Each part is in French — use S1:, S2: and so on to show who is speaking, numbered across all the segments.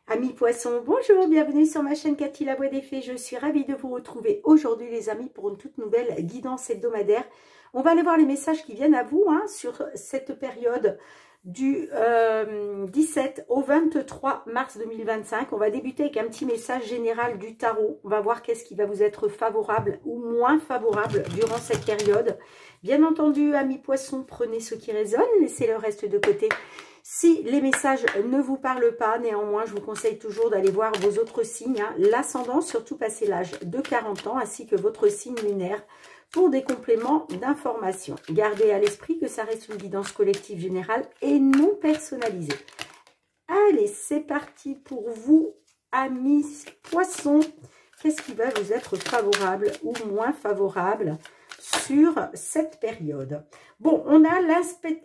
S1: Amis poissons, bonjour, bienvenue sur ma chaîne Cathy la Voix des Fées. Je suis ravie de vous retrouver aujourd'hui les amis pour une toute nouvelle guidance hebdomadaire. On va aller voir les messages qui viennent à vous sur cette période du 17 au 23 mars 2025. On va débuter avec un petit message général du tarot. On va voir qu'est-ce qui va vous être favorable ou moins favorable durant cette période. Bien entendu, amis poissons, prenez ce qui résonne, laissez le reste de côté. Si les messages ne vous parlent pas, néanmoins, je vous conseille toujours d'aller voir vos autres signes, l'ascendant, surtout passé l'âge de 40 ans, ainsi que votre signe lunaire, pour des compléments d'information. Gardez à l'esprit que ça reste une guidance collective générale et non personnalisée. Allez, c'est parti pour vous, amis poissons. Qu'est-ce qui va vous être favorable ou moins favorable sur cette période? Bon, on a l'aspect...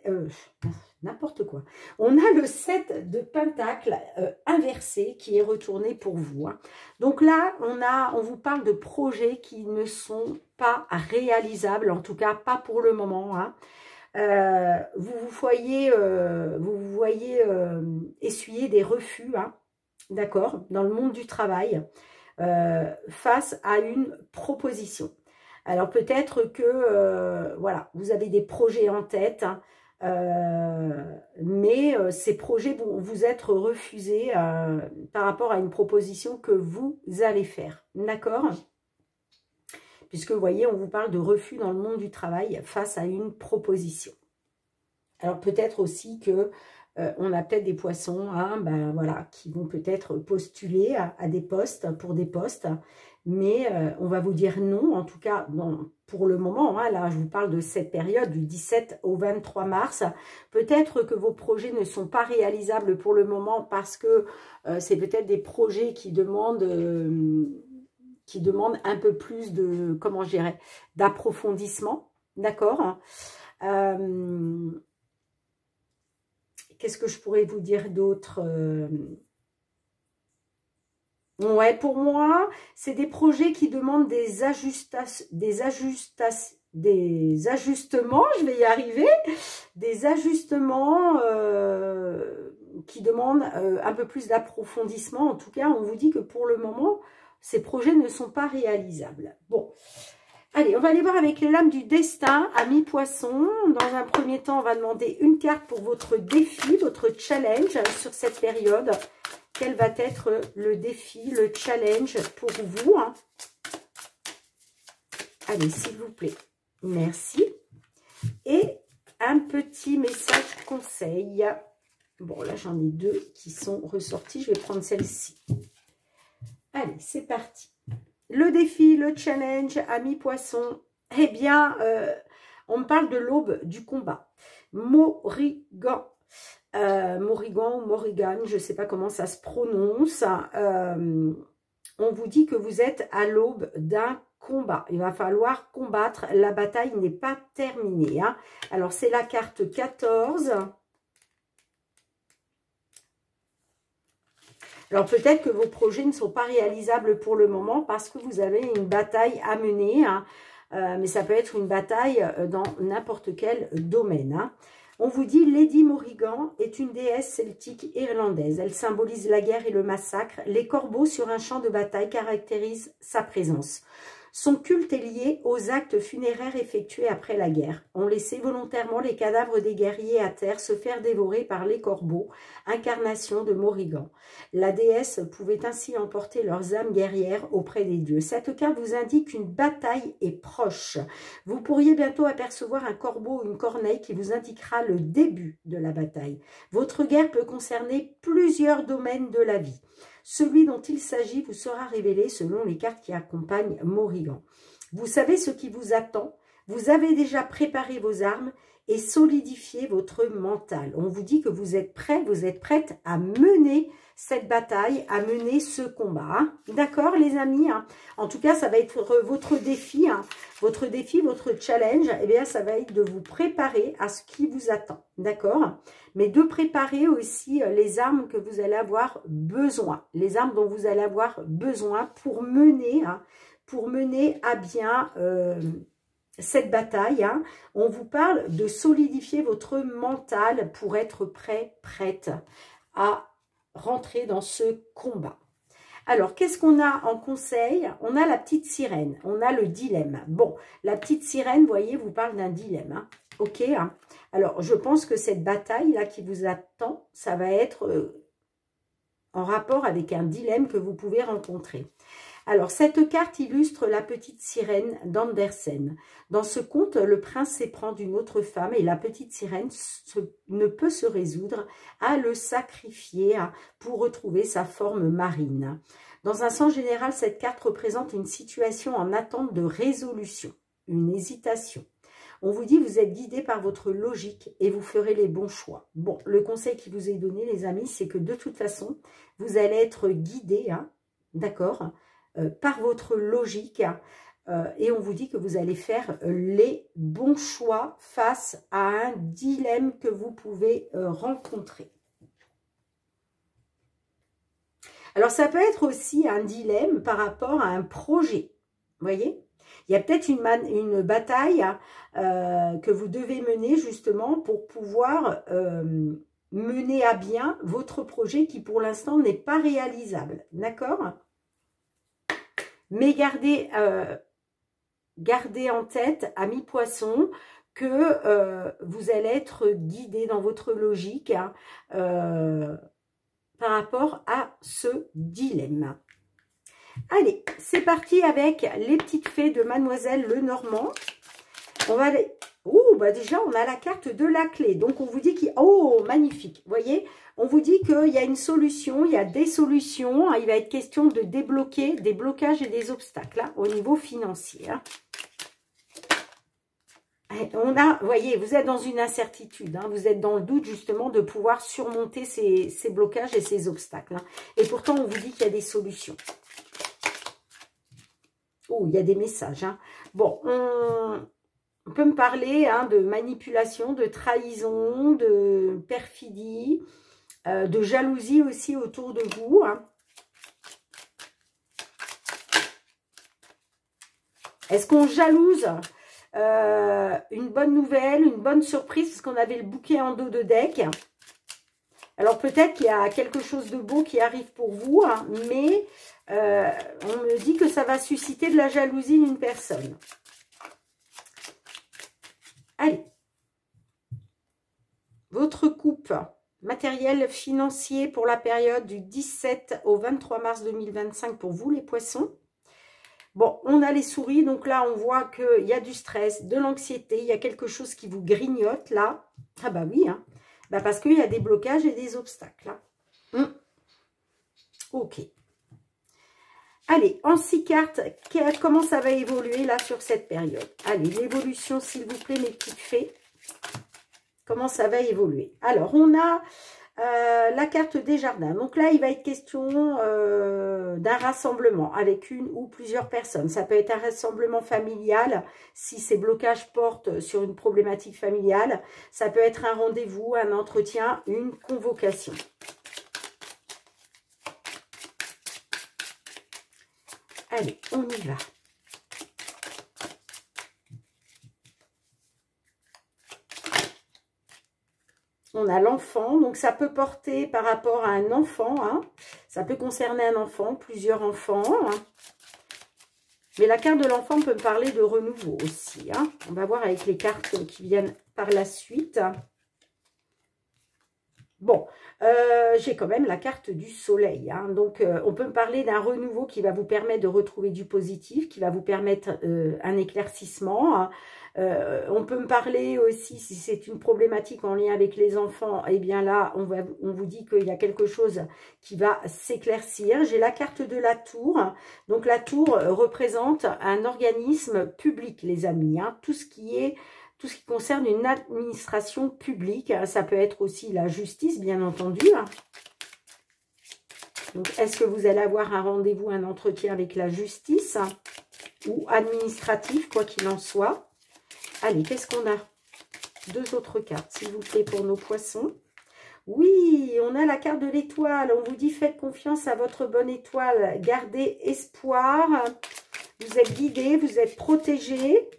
S1: n'importe quoi. On a le 7 de Pentacle inversé qui est retourné pour vous. Donc là, on vous parle de projets qui ne sont pas réalisables, en tout cas pas pour le moment. Vous voyez essuyer des refus, d'accord, dans le monde du travail, face à une proposition. Alors peut-être que voilà, vous avez des projets en tête, mais ces projets vont vous être refusés par rapport à une proposition que vous allez faire, d'accord? Puisque vous voyez, on vous parle de refus dans le monde du travail face à une proposition. Alors peut-être aussi que on a peut-être des poissons voilà, qui vont peut-être postuler à des postes, pour des postes, mais on va vous dire non, en tout cas non, pour le moment, là je vous parle de cette période du 17 au 23 mars, peut-être que vos projets ne sont pas réalisables pour le moment parce que c'est peut-être des projets qui demandent un peu plus de, comment je dirais, d'approfondissement, d'accord? Qu'est-ce que je pourrais vous dire d'autre? Ouais, pour moi, c'est des projets qui demandent des ajustements, je vais y arriver, des ajustements qui demandent un peu plus d'approfondissement. En tout cas, on vous dit que pour le moment, ces projets ne sont pas réalisables. Bon. Allez, on va aller voir avec les lames du destin, amis poissons. Dans un premier temps, on va demander une carte pour votre défi, votre challenge sur cette période. Quel va être le défi, le challenge pour vous? Allez, s'il vous plaît. Merci. Et un petit message conseil. Bon, là, j'en ai deux qui sont ressortis. Je vais prendre celle-ci. Allez, c'est parti. Le défi, le challenge, amis poissons, eh bien, on me parle de l'aube du combat. Morrigan, Morrigan ou Morrigan, je ne sais pas comment ça se prononce. On vous dit que vous êtes à l'aube d'un combat. Il va falloir combattre. La bataille n'est pas terminée. Alors, c'est la carte 14. Alors peut-être que vos projets ne sont pas réalisables pour le moment parce que vous avez une bataille à mener, mais ça peut être une bataille dans n'importe quel domaine. On vous dit Lady Morrigan est une déesse celtique irlandaise. Elle symbolise la guerre et le massacre. Les corbeaux sur un champ de bataille caractérisent sa présence. Son culte est lié aux actes funéraires effectués après la guerre. On laissait volontairement les cadavres des guerriers à terre se faire dévorer par les corbeaux, incarnation de Morrigan. La déesse pouvait ainsi emporter leurs âmes guerrières auprès des dieux. Cette carte vous indique qu'une bataille est proche. Vous pourriez bientôt apercevoir un corbeau ou une corneille qui vous indiquera le début de la bataille. Votre guerre peut concerner plusieurs domaines de la vie. Celui dont il s'agit vous sera révélé selon les cartes qui accompagnent Morrigan. Vous savez ce qui vous attend. Vous avez déjà préparé vos armes et solidifié votre mental. On vous dit que vous êtes prêts, vous êtes prêtes à mener cette bataille, à mener ce combat. D'accord, les amis? En tout cas, ça va être votre défi, votre défi, votre challenge. Eh bien, ça va être de vous préparer à ce qui vous attend. D'accord? Mais de préparer aussi les armes que vous allez avoir besoin. Les armes dont vous allez avoir besoin pour mener à bien cette bataille. On vous parle de solidifier votre mental pour être prêt, prête à rentrer dans ce combat. Alors, qu'est-ce qu'on a en conseil? On a la petite sirène, on a le dilemme. Bon, la petite sirène, vous voyez, vous parle d'un dilemme. Hein. Ok, hein. Alors, je pense que cette bataille-là qui vous attend, ça va être en rapport avec un dilemme que vous pouvez rencontrer. Alors, cette carte illustre la petite sirène d'Andersen. Dans ce conte, le prince s'éprend d'une autre femme et la petite sirène ne peut se résoudre à le sacrifier pour retrouver sa forme marine. Dans un sens général, cette carte représente une situation en attente de résolution, une hésitation. On vous dit, vous êtes guidé par votre logique et vous ferez les bons choix. Bon, le conseil qui vous est donné, les amis, c'est que de toute façon, vous allez être guidé, hein, d'accord, par votre logique et on vous dit que vous allez faire les bons choix face à un dilemme que vous pouvez rencontrer. Alors, ça peut être aussi un dilemme par rapport à un projet, vous voyez? Il y a peut-être une bataille que vous devez mener justement pour pouvoir mener à bien votre projet qui pour l'instant n'est pas réalisable, d'accord? Mais gardez en tête, amis poissons, que vous allez être guidé dans votre logique hein, par rapport à ce dilemme. Allez, c'est parti avec les petites fées de Mademoiselle Lenormand. On va aller... Ouh, bah déjà, on a la carte de la clé. Donc, on vous dit qu'il... Oh, magnifique. Vous voyez, on vous dit qu'il y a une solution, il y a des solutions. Il va être question de débloquer des blocages et des obstacles hein, au niveau financier. Hein. On a, vous voyez, vous êtes dans une incertitude. Hein, vous êtes dans le doute, justement, de pouvoir surmonter ces blocages et ces obstacles. Hein. Et pourtant, on vous dit qu'il y a des solutions. Oh, il y a des messages. Hein. Bon, on peut me parler hein, de manipulation, de trahison, de perfidie, de jalousie aussi autour de vous. Hein. Est-ce qu'on jalouse une bonne nouvelle, une bonne surprise, parce qu'on avait le bouquet en dos de deck? Alors peut-être qu'il y a quelque chose de beau qui arrive pour vous, hein, mais on me dit que ça va susciter de la jalousie d'une personne. Allez, votre coupe, matériel financier pour la période du 17 au 23 mars 2025 pour vous les poissons. Bon, on a les souris, donc là on voit qu'il y a du stress, de l'anxiété, il y a quelque chose qui vous grignote là. Ah bah oui, hein. Bah parce qu'il y a des blocages et des obstacles. Hein. Ok. Allez, en 6 cartes, comment ça va évoluer là sur cette période? Allez, l'évolution s'il vous plaît mes petites fées. Comment ça va évoluer? Alors, on a la carte des jardins. Donc là, il va être question d'un rassemblement avec une ou plusieurs personnes. Ça peut être un rassemblement familial si ces blocages portent sur une problématique familiale. Ça peut être un rendez-vous, un entretien, une convocation. Allez, on y va. On a l'enfant, donc ça peut porter par rapport à un enfant, hein. Ça peut concerner un enfant, plusieurs enfants. Hein. Mais la carte de l'enfant peut me parler de renouveau aussi. Hein. On va voir avec les cartes qui viennent par la suite. Bon, j'ai quand même la carte du soleil. Hein. Donc, on peut me parler d'un renouveau qui va vous permettre de retrouver du positif, qui va vous permettre un éclaircissement. Hein. On peut me parler aussi, si c'est une problématique en lien avec les enfants, eh bien là, on vous dit qu'il y a quelque chose qui va s'éclaircir. J'ai la carte de la tour. Donc, la tour représente un organisme public, les amis. Hein. Tout ce qui concerne une administration publique. Ça peut être aussi la justice, bien entendu. Donc, est-ce que vous allez avoir un rendez-vous, un entretien avec la justice ou administratif, quoi qu'il en soit? Allez, qu'est-ce qu'on a? 2 autres cartes, s'il vous plaît, pour nos poissons. Oui, on a la carte de l'étoile. On vous dit, faites confiance à votre bonne étoile. Gardez espoir. Vous êtes guidés, vous êtes protégés.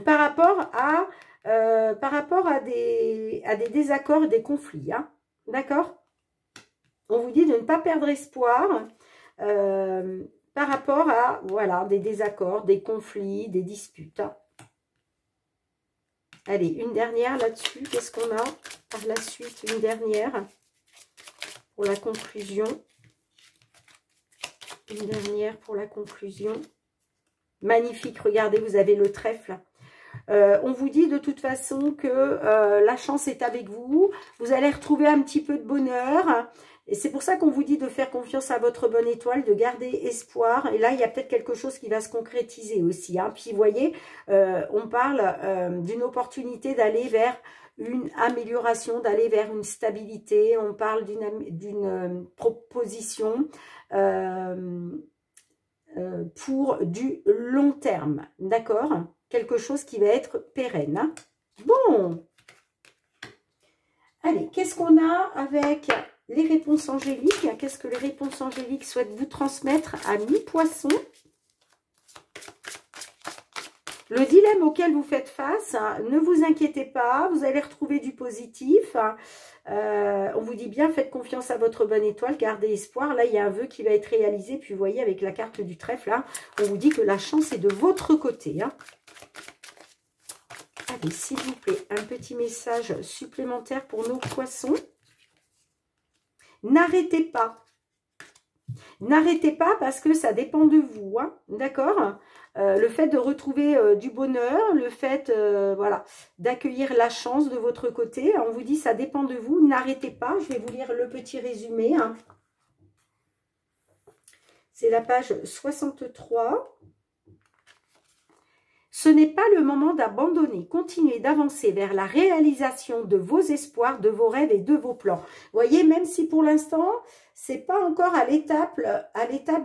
S1: Par rapport à des désaccords, des conflits. Hein. d'accord? On vous dit de ne pas perdre espoir par rapport à, voilà, des désaccords, des conflits, des disputes. Hein. Allez, une dernière là-dessus. Qu'est-ce qu'on a par la suite? Une dernière pour la conclusion. Une dernière pour la conclusion. Magnifique, regardez, vous avez le trèfle. On vous dit de toute façon que la chance est avec vous. Vous allez retrouver un petit peu de bonheur. Et c'est pour ça qu'on vous dit de faire confiance à votre bonne étoile, de garder espoir. Et là, il y a peut-être quelque chose qui va se concrétiser aussi. Hein. Puis, vous voyez, on parle d'une opportunité d'aller vers une amélioration, d'aller vers une stabilité. On parle d'une proposition pour du long terme. D'accord? Quelque chose qui va être pérenne. Hein. Bon. Allez, qu'est-ce qu'on a avec les réponses angéliques? Qu'est-ce que les réponses angéliques souhaitent vous transmettre à mi-poisson? Le dilemme auquel vous faites face, hein, ne vous inquiétez pas, vous allez retrouver du positif. On vous dit bien, faites confiance à votre bonne étoile, gardez espoir. Là, il y a un vœu qui va être réalisé. Puis, vous voyez, avec la carte du trèfle, là, on vous dit que la chance est de votre côté. Hein. Allez, s'il vous plaît, un petit message supplémentaire pour nos poissons. N'arrêtez pas. N'arrêtez pas parce que ça dépend de vous. Hein, d'accord? Le fait de retrouver du bonheur, le fait voilà, d'accueillir la chance de votre côté, on vous dit ça dépend de vous. N'arrêtez pas. Je vais vous lire le petit résumé. Hein. C'est la page 63. Ce n'est pas le moment d'abandonner. Continuez d'avancer vers la réalisation de vos espoirs, de vos rêves et de vos plans. Vous voyez, même si pour l'instant, c'est pas encore à l'étape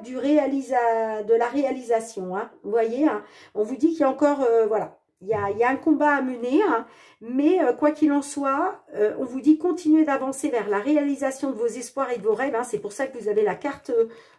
S1: de la réalisation. Hein. Vous voyez, hein, on vous dit qu'il y a encore, voilà, il y a un combat à mener, hein, mais quoi qu'il en soit, on vous dit continuez d'avancer vers la réalisation de vos espoirs et de vos rêves. Hein. C'est pour ça que vous avez la carte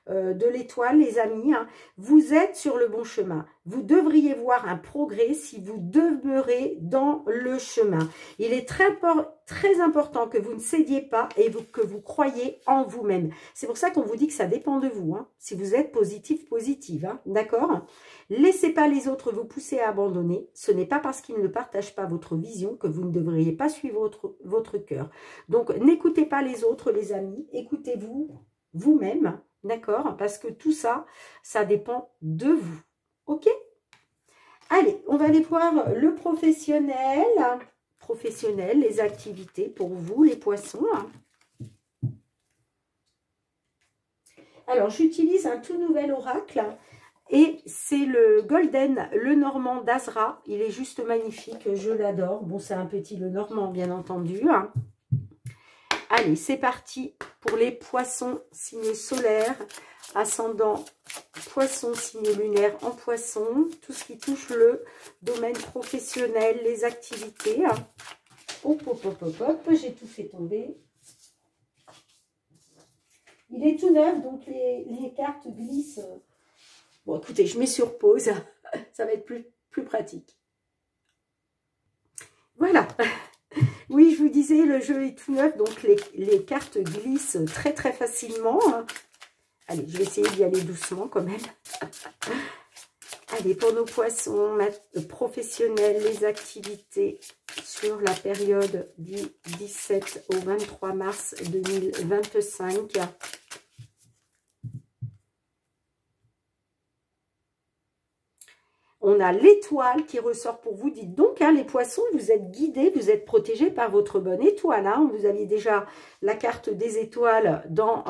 S1: de l'étoile, les amis. Hein. Vous êtes sur le bon chemin. Vous devriez voir un progrès si vous demeurez dans le chemin. Il est très important que vous ne cédiez pas et que vous croyez en vous-même. C'est pour ça qu'on vous dit que ça dépend de vous. Hein. Si vous êtes positif, positive. Hein. D'accord? Laissez pas les autres vous pousser à abandonner. Ce n'est pas parce qu'ils ne partagent pas votre vision que vous ne devriez pas suivre votre cœur. Donc, n'écoutez pas les autres, les amis. Écoutez-vous vous-même. D'accord? Parce que tout ça, ça dépend de vous. Ok? Allez, on va aller voir le professionnel. Professionnel, les activités pour vous, les poissons. Alors, j'utilise un tout nouvel oracle. Et c'est le Golden Lenormand d'Azra. Il est juste magnifique, je l'adore. Bon, c'est un petit Lenormand, bien entendu. Hein. Allez, c'est parti pour les poissons, signe solaire, ascendant poisson, signe lunaire en poisson. Tout ce qui touche le domaine professionnel, les activités. Hop, hop, hop, hop, hop, j'ai tout fait tomber. Il est tout neuf, donc les cartes glissent. Bon, écoutez, je mets sur pause. Ça va être plus pratique. Voilà. Oui, je vous disais, le jeu est tout neuf, donc les cartes glissent très, très facilement. Allez, je vais essayer d'y aller doucement quand même. Allez, pour nos poissons professionnels, les activités sur la période du 17 au 23 mars 2025. On a l'étoile qui ressort pour vous. Dites donc, hein, les poissons, vous êtes guidés, vous êtes protégés par votre bonne étoile. Hein. Vous aviez déjà la carte des étoiles dans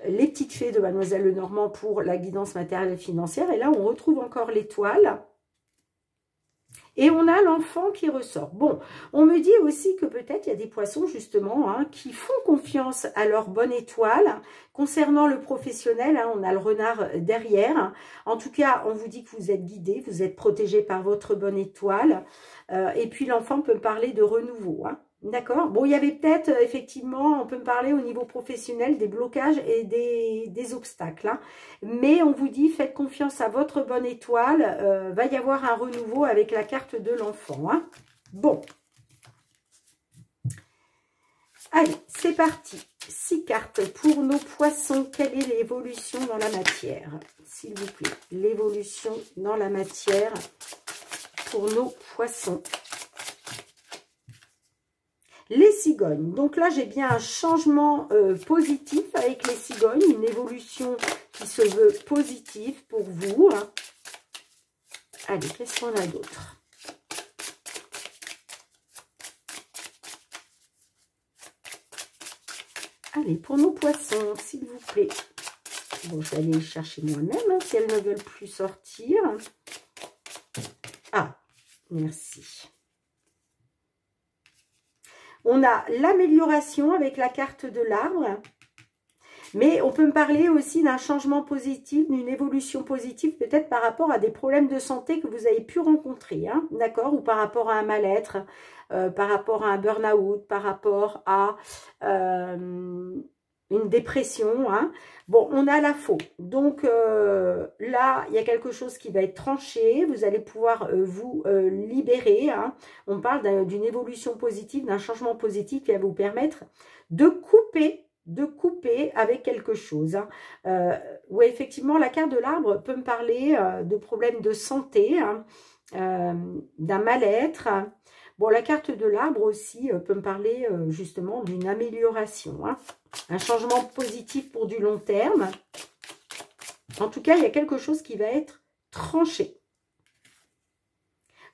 S1: les petites fées de Mademoiselle Lenormand pour la guidance matérielle et financière. Et là, on retrouve encore l'étoile. Et on a l'enfant qui ressort. Bon, on me dit aussi que peut-être il y a des poissons justement hein, qui font confiance à leur bonne étoile. Concernant le professionnel, hein, on a le renard derrière. En tout cas, on vous dit que vous êtes guidé, vous êtes protégé par votre bonne étoile. Et puis l'enfant peut me parler de renouveau. Hein. D'accord? Bon, il y avait peut-être, effectivement, on peut me parler au niveau professionnel des blocages et des obstacles. Hein. Mais on vous dit, faites confiance à votre bonne étoile. Va y avoir un renouveau avec la carte de l'enfant. Hein. Bon. Allez, c'est parti. 6 cartes pour nos poissons. Quelle est l'évolution dans la matière? S'il vous plaît, l'évolution dans la matière pour nos poissons. Les cigognes. Donc là, j'ai bien un changement positif avec les cigognes. Une évolution qui se veut positive pour vous. Allez, qu'est-ce qu'on a d'autre? Allez, pour nos poissons, s'il vous plaît. Bon, je vais aller les chercher moi-même, hein, si elles ne veulent plus sortir. Ah, merci. On a l'amélioration avec la carte de l'arbre. Mais on peut me parler aussi d'un changement positif, d'une évolution positive, peut-être par rapport à des problèmes de santé que vous avez pu rencontrer, hein, d'accord? Ou par rapport à un mal-être, par rapport à un burn-out, par rapport à une dépression. Hein. Bon, on a la faux. Donc là, il y a quelque chose qui va être tranché. Vous allez pouvoir vous libérer. Hein. On parle d'une évolution positive, d'un changement positif qui va vous permettre de couper avec quelque chose. Hein. Oui, effectivement, la carte de l'arbre peut me parler de problèmes de santé, hein, d'un mal-être. Bon, la carte de l'arbre aussi peut me parler justement d'une amélioration, hein, un changement positif pour du long terme. En tout cas, il y a quelque chose qui va être tranché.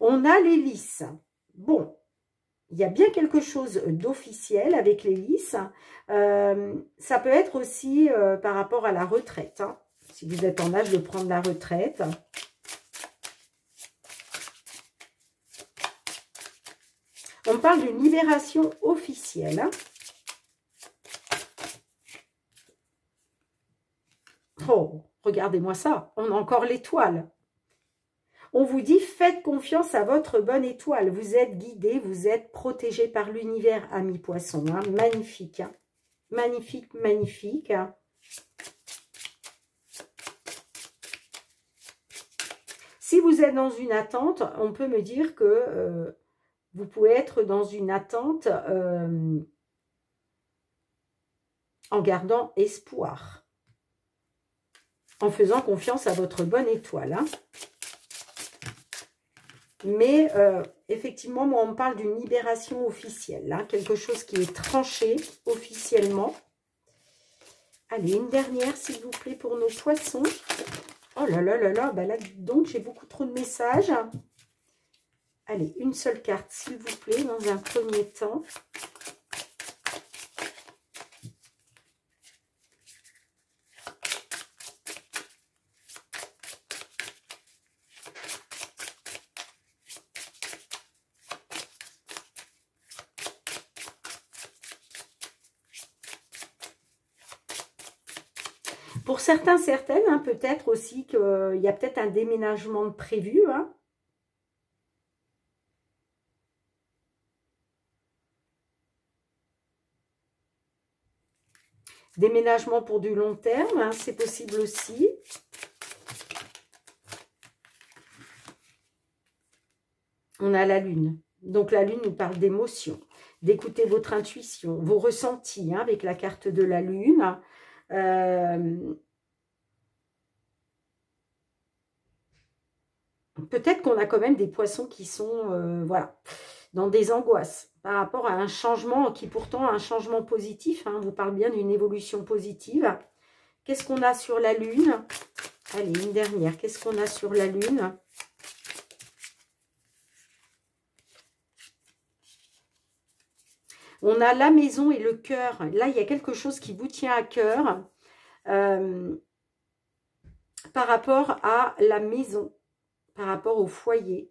S1: On a l'hélice. Bon, il y a bien quelque chose d'officiel avec l'hélice. Ça peut être aussi par rapport à la retraite. Hein, si vous êtes en âge de prendre la retraite. On parle d'une libération officielle. Hein. Oh, regardez-moi ça. On a encore l'étoile. On vous dit, faites confiance à votre bonne étoile. Vous êtes guidé, vous êtes protégé par l'univers, amis poissons. Hein. Magnifique. Hein. Magnifique, magnifique. Hein. Si vous êtes dans une attente, on peut me dire que vous pouvez être dans une attente en gardant espoir. En faisant confiance à votre bonne étoile. Hein. Mais effectivement, moi, on me parle d'une libération officielle. Hein, quelque chose qui est tranché officiellement. Allez, une dernière, s'il vous plaît, pour nos poissons. Oh là là là là, bah là, donc, j'ai beaucoup trop de messages. Allez, une seule carte, s'il vous plaît, dans un premier temps. Pour certains, certaines, hein, peut-être aussi qu'il y a peut-être un déménagement de prévu. Hein. Déménagement pour du long terme, hein, c'est possible aussi. On a la lune. Donc la lune nous parle d'émotion, d'écouter votre intuition, vos ressentis, hein, avec la carte de la lune. Peut-être qu'on a quand même des poissons qui sont voilà, dans des angoisses par rapport à un changement qui pourtant un changement positif. Hein, on vous parle bien d'une évolution positive. Qu'est-ce qu'on a sur la lune? Allez, une dernière. Qu'est-ce qu'on a sur la lune? On a la maison et le cœur. Là, il y a quelque chose qui vous tient à cœur par rapport à la maison, par rapport au foyer.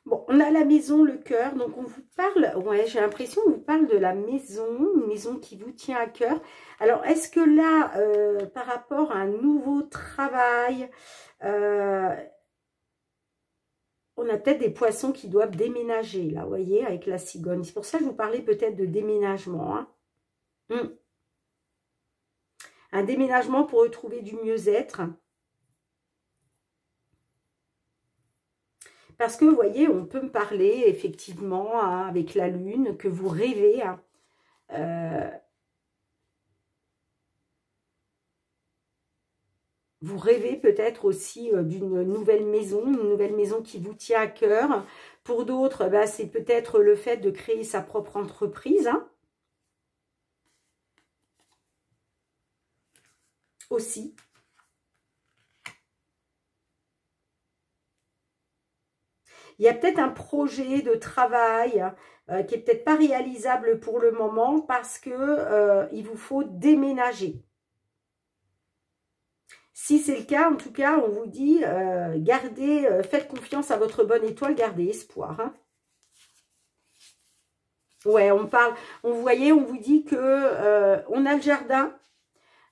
S1: Bon, on a la maison, le cœur, donc on vous parle, ouais, j'ai l'impression qu'on vous parle de la maison, une maison qui vous tient à cœur. Alors, est-ce que là, par rapport à un nouveau travail, on a peut-être des poissons qui doivent déménager, là, vous voyez, avec la cigogne. C'est pour ça que je vous parlais peut-être de déménagement. Hein. Un déménagement pour retrouver du mieux-être. Parce que, vous voyez, on peut me parler, effectivement, hein, avec la lune, que vous rêvez. Hein, vous rêvez peut-être aussi d'une nouvelle maison, une nouvelle maison qui vous tient à cœur. Pour d'autres, bah, c'est peut-être le fait de créer sa propre entreprise. Hein, aussi. Il y a peut-être un projet de travail qui est peut-être pas réalisable pour le moment parce que il vous faut déménager. Si c'est le cas, en tout cas, on vous dit, gardez, faites confiance à votre bonne étoile, gardez espoir. Hein. Ouais, on parle, vous voyez, on vous dit que on a le jardin.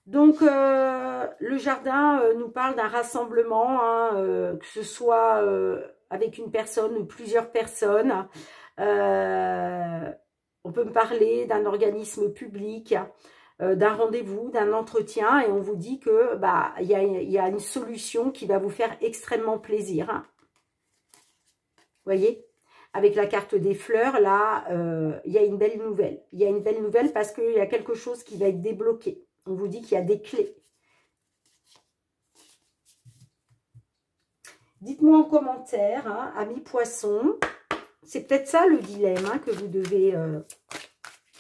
S1: Donc, le jardin nous parle d'un rassemblement, hein, que ce soit avec une personne ou plusieurs personnes. On peut me parler d'un organisme public, d'un rendez-vous, d'un entretien, et on vous dit que bah il y a une solution qui va vous faire extrêmement plaisir. Hein. Vous voyez, avec la carte des fleurs, là, il y a une belle nouvelle. Il y a une belle nouvelle parce qu'il y a quelque chose qui va être débloqué. On vous dit qu'il y a des clés. Dites-moi en commentaire, hein, amis poissons, c'est peut-être ça le dilemme hein, que vous devez,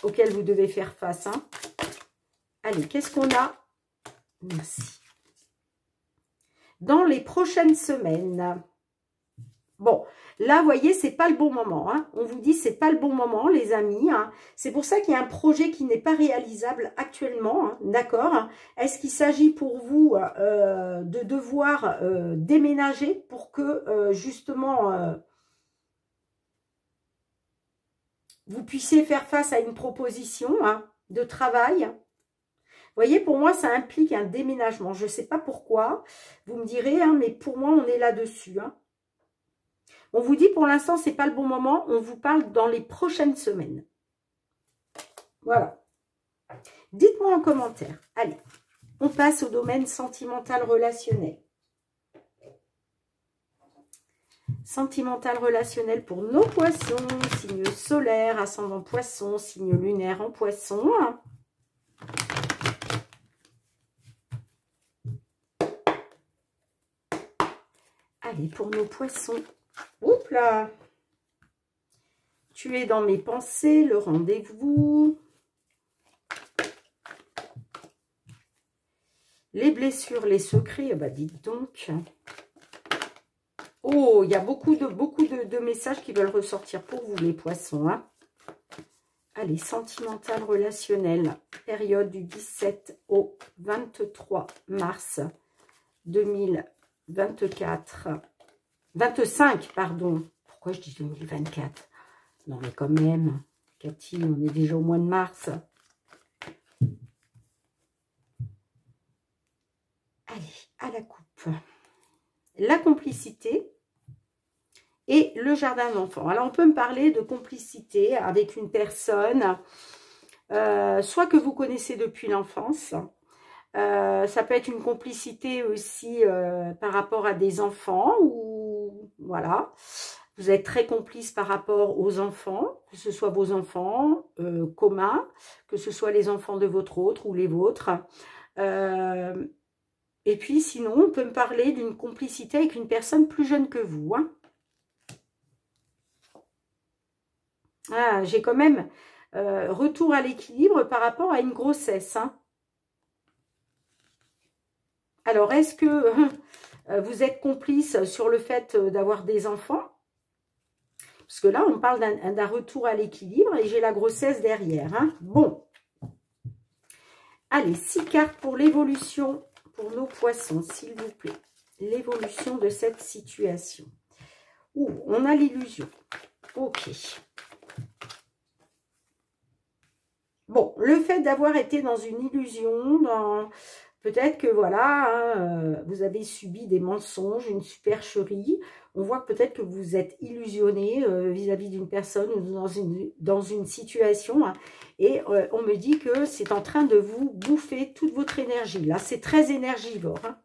S1: auquel vous devez faire face. Hein. Allez, qu'est-ce qu'on a? Merci. Dans les prochaines semaines. Bon, là, vous voyez, c'est pas le bon moment. Hein. On vous dit, c'est pas le bon moment, les amis. Hein. C'est pour ça qu'il y a un projet qui n'est pas réalisable actuellement. Hein, d'accord? Est-ce qu'il s'agit pour vous de devoir déménager pour que, justement, vous puissiez faire face à une proposition hein, de travail? Vous voyez, pour moi, ça implique un déménagement. Je ne sais pas pourquoi. Vous me direz, hein, mais pour moi, on est là-dessus. Hein. On vous dit, pour l'instant, ce n'est pas le bon moment. On vous parle dans les prochaines semaines. Voilà. Dites-moi en commentaire. Allez, on passe au domaine sentimental relationnel. Sentimental relationnel pour nos poissons. Signe solaire, ascendant poisson, signe lunaire en poisson. Allez, pour nos poissons. Oups là. Tu es dans mes pensées, le rendez-vous. Les blessures, les secrets. Bah dites donc. Oh, il y a beaucoup de messages qui veulent ressortir pour vous, les poissons. Hein. Allez, sentimental relationnel. Période du 17 au 23 mars 2024. 25, pardon. Pourquoi je dis 2024? Non, mais quand même, Cathy, on est déjà au mois de mars. Allez, à la coupe. La complicité et le jardin d'enfants. Alors, on peut me parler de complicité avec une personne, soit que vous connaissez depuis l'enfance. Ça peut être une complicité aussi par rapport à des enfants ou voilà, vous êtes très complice par rapport aux enfants, que ce soit vos enfants communs, que ce soit les enfants de votre autre ou les vôtres. Et puis sinon, on peut me parler d'une complicité avec une personne plus jeune que vous. Hein. Ah, j'ai quand même retour à l'équilibre par rapport à une grossesse. Hein. Alors, est-ce que vous êtes complice sur le fait d'avoir des enfants? Parce que là, on parle d'un retour à l'équilibre et j'ai la grossesse derrière. Hein. Bon. Allez, 6 cartes pour l'évolution pour nos poissons, s'il vous plaît. L'évolution de cette situation. Ouh, on a l'illusion. Ok. Bon, le fait d'avoir été dans une illusion, peut-être que voilà, hein, vous avez subi des mensonges, une supercherie. On voit peut-être que vous êtes illusionné vis-à-vis d'une personne ou dans une situation. Hein, et on me dit que c'est en train de vous bouffer toute votre énergie. Là, c'est très énergivore. Hein.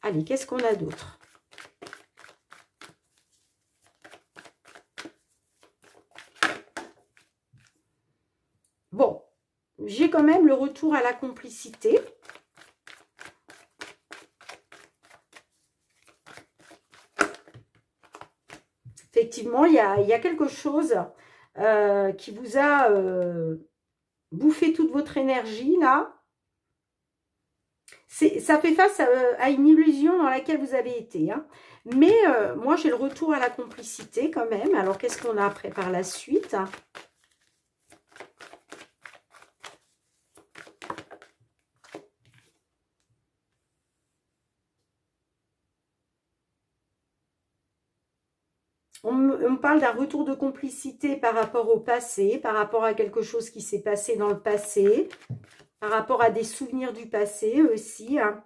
S1: Allez, qu'est-ce qu'on a d'autre? quand même le retour à la complicité. Effectivement, il y a quelque chose qui vous a bouffé toute votre énergie, là. Ça fait face à une illusion dans laquelle vous avez été. Hein. Mais moi, j'ai le retour à la complicité quand même. Alors, qu'est-ce qu'on a après par la suite? On me parle d'un retour de complicité par rapport au passé, par rapport à quelque chose qui s'est passé dans le passé, par rapport à des souvenirs du passé aussi. Hein.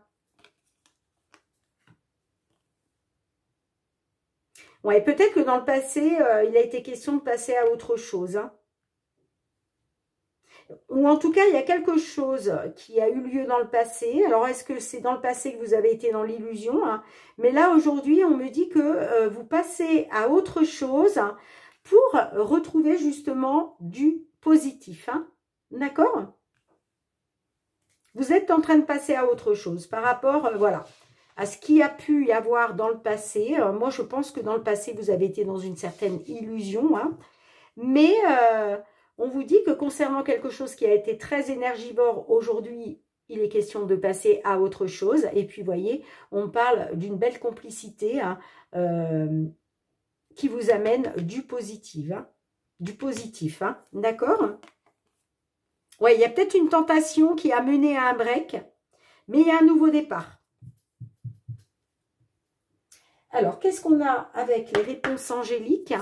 S1: Ouais, peut-être que dans le passé, il a été question de passer à autre chose. Hein. Ou en tout cas, il y a quelque chose qui a eu lieu dans le passé. Alors, est-ce que c'est dans le passé que vous avez été dans l'illusion? Hein? Mais là, aujourd'hui, on me dit que vous passez à autre chose pour retrouver justement du positif. Hein? D'accord? Vous êtes en train de passer à autre chose par rapport, voilà, à ce qui a pu y avoir dans le passé. Moi, je pense que dans le passé, vous avez été dans une certaine illusion. Hein? Mais on vous dit que concernant quelque chose qui a été très énergivore, aujourd'hui, il est question de passer à autre chose. Et puis, vous voyez, on parle d'une belle complicité hein, qui vous amène du positif. Hein, du positif, hein, d'accord? Oui, il y a peut-être une tentation qui a mené à un break, mais il y a un nouveau départ. Alors, qu'est-ce qu'on a avec les réponses angéliques?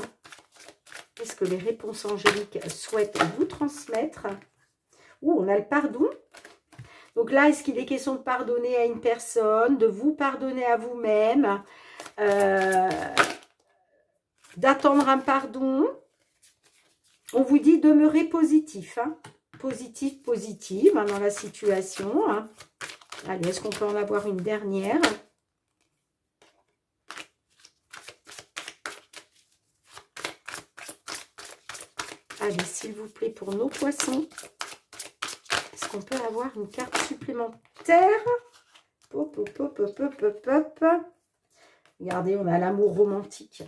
S1: Qu'est-ce que les réponses angéliques souhaitent vous transmettre? On a le pardon. Donc là, est-ce qu'il est question de pardonner à une personne, de vous pardonner à vous-même, d'attendre un pardon? On vous dit demeurer positif, hein, positive hein, dans la situation. Hein. Allez, est-ce qu'on peut en avoir une dernière? Allez, s'il vous plaît, pour nos poissons, est-ce qu'on peut avoir une carte supplémentaire? Hop, hop, hop, hop, hop, hop, hop. Regardez, on a l'amour romantique.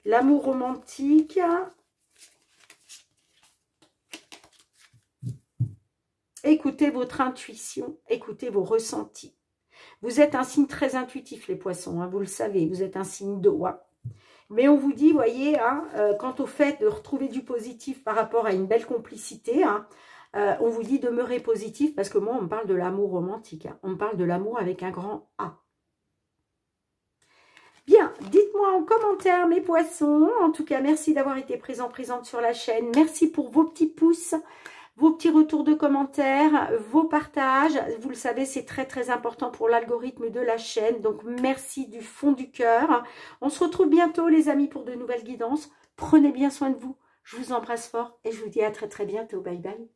S1: L'amour romantique. Écoutez votre intuition, écoutez vos ressentis. Vous êtes un signe très intuitif, les poissons, hein, vous le savez, vous êtes un signe d'eau. Hein. Mais on vous dit, voyez, hein, quant au fait de retrouver du positif par rapport à une belle complicité, hein, on vous dit demeurer positif parce que moi, on me parle de l'amour romantique. Hein, on me parle de l'amour avec un grand A. Bien, dites-moi en commentaire, mes poissons. En tout cas, merci d'avoir été présente sur la chaîne. Merci pour vos petits pouces, vos petits retours de commentaires, vos partages. Vous le savez, c'est très très important pour l'algorithme de la chaîne. Donc, merci du fond du cœur. On se retrouve bientôt, les amis, pour de nouvelles guidances. Prenez bien soin de vous. Je vous embrasse fort et je vous dis à très très bientôt. Bye bye.